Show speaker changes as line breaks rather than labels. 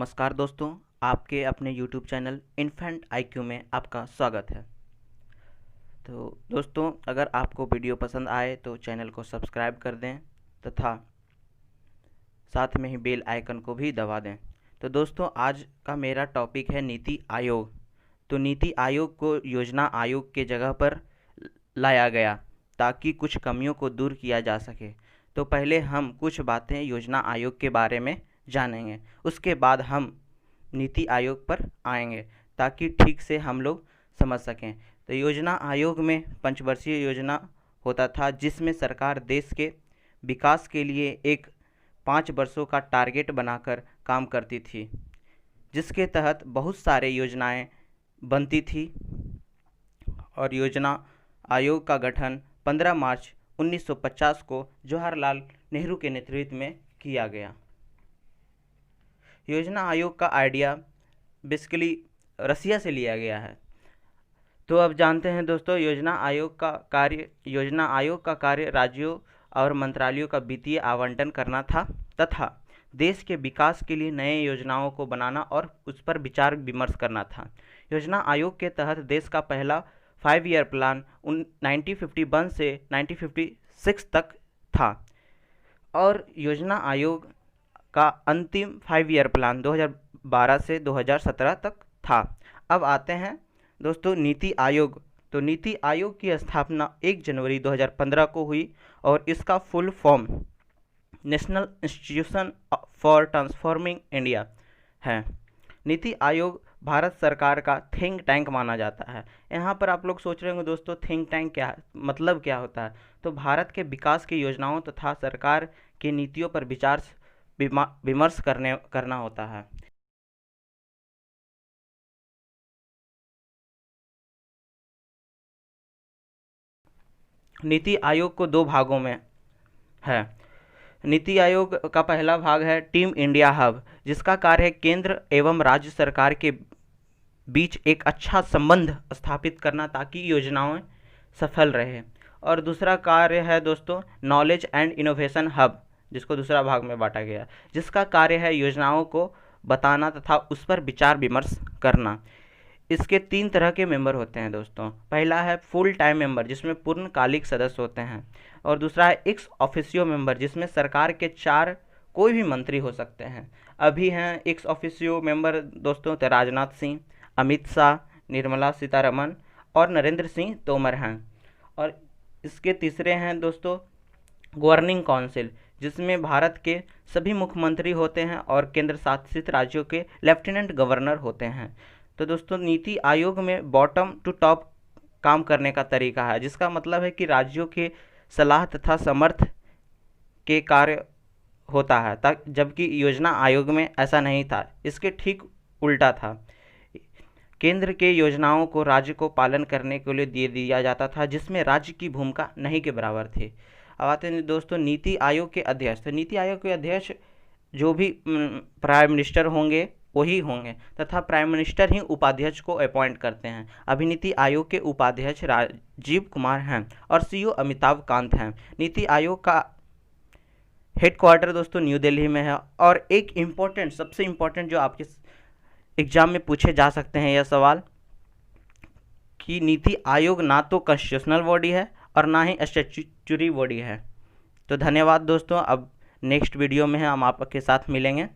नमस्कार दोस्तों, आपके अपने YouTube चैनल इन्फेंट IQ में आपका स्वागत है। तो दोस्तों, अगर आपको वीडियो पसंद आए तो चैनल को सब्सक्राइब कर दें तथा साथ में ही बेल आइकन को भी दबा दें। तो दोस्तों, आज का मेरा टॉपिक है नीति आयोग। तो नीति आयोग को योजना आयोग के जगह पर लाया गया ताकि कुछ कमियों को दूर किया जा सके। तो पहले हम कुछ बातें योजना आयोग के बारे में जानेंगे, उसके बाद हम नीति आयोग पर आएंगे ताकि ठीक से हम लोग समझ सकें। तो योजना आयोग में पंचवर्षीय योजना होता था जिसमें सरकार देश के विकास के लिए एक 5 वर्षों का टारगेट बनाकर काम करती थी, जिसके तहत बहुत सारे योजनाएं बनती थी और योजना आयोग का गठन 15 मार्च 1950 को जवाहरलाल नेहरू के नेतृत्व में किया गया। योजना आयोग का आइडिया बेसिकली रसिया से लिया गया है। तो अब जानते हैं दोस्तों, योजना आयोग का कार्य राज्यों और मंत्रालयों का वित्तीय आवंटन करना था तथा देश के विकास के लिए नए योजनाओं को बनाना और उस पर विचार विमर्श करना था। योजना आयोग के तहत देश का पहला 5 ईयर प्लान 1951 से 1956 तक था और योजना आयोग का अंतिम 5 ईयर प्लान 2012 से 2017 तक था। अब आते हैं दोस्तों नीति आयोग। तो नीति आयोग की स्थापना 1 जनवरी 2015 को हुई और इसका full form national institution for transforming India है। नीति आयोग भारत सरकार का थिंक टैंक माना जाता है। यहाँ पर आप लोग सोच रहे होंगे दोस्तों, थिंक टैंक क्या है, मतलब क्या होता है। तो भारत के विकास की योजनाओं तथा सरकार की नीतियों पर विचार विमर्श करना होता है। नीति आयोग को 2 भागों में है। नीति आयोग का पहला भाग है टीम इंडिया हब, जिसका कार्य है केंद्र एवं राज्य सरकार के बीच एक अच्छा संबंध स्थापित करना ताकि योजनाएं सफल रहे। और दूसरा कार्य है दोस्तों नॉलेज एंड इनोवेशन हब, जिसको दूसरा भाग में बांटा गया, जिसका कार्य है योजनाओं को बताना तथा उस पर विचार विमर्श करना। इसके 3 तरह के मेंबर होते हैं दोस्तों। पहला है फुल टाइम मेंबर, जिसमें पूर्णकालिक सदस्य होते हैं, और दूसरा है एक्स ऑफिशियो मेंबर, जिसमें सरकार के 4 कोई भी मंत्री हो सकते हैं। अभी हैं एक्स ऑफिशियो मेंबर दोस्तों तो राजनाथ सिंह, अमित शाह, निर्मला सीतारमण और नरेंद्र सिंह तोमर हैं। और इसके तीसरे हैं दोस्तों गवर्निंग काउंसिल, जिसमें भारत के सभी मुख्यमंत्री होते हैं और केंद्र शासित राज्यों के लेफ्टिनेंट गवर्नर होते हैं। तो दोस्तों नीति आयोग में बॉटम टू टॉप काम करने का तरीका है, जिसका मतलब है कि राज्यों के सलाह तथा समर्थ के कार्य होता है, जबकि योजना आयोग में ऐसा नहीं था, इसके ठीक उल्टा था। केंद्र के योजनाओं को राज्य को पालन करने के लिए दे दिया जाता था, जिसमें राज्य की भूमिका नहीं के बराबर थी। अब आते हैं दोस्तों नीति आयोग के अध्यक्ष। तो नीति आयोग के अध्यक्ष जो भी प्राइम मिनिस्टर होंगे वही होंगे तथा प्राइम मिनिस्टर ही उपाध्यक्ष को अपॉइंट करते हैं। अभी नीति आयोग के उपाध्यक्ष राजीव कुमार हैं और CEO अमिताभ कांत हैं। नीति आयोग का हेडक्वार्टर दोस्तों न्यू दिल्ली में है। और एक सबसे इम्पोर्टेंट जो आपके एग्जाम में पूछे जा सकते हैं यह सवाल कि नीति आयोग ना तो कॉन्स्टिट्यूशनल बॉडी है और ना ही स्टैट्यूटरी बॉडी है। तो धन्यवाद दोस्तों, अब नेक्स्ट वीडियो में हम आपके साथ मिलेंगे।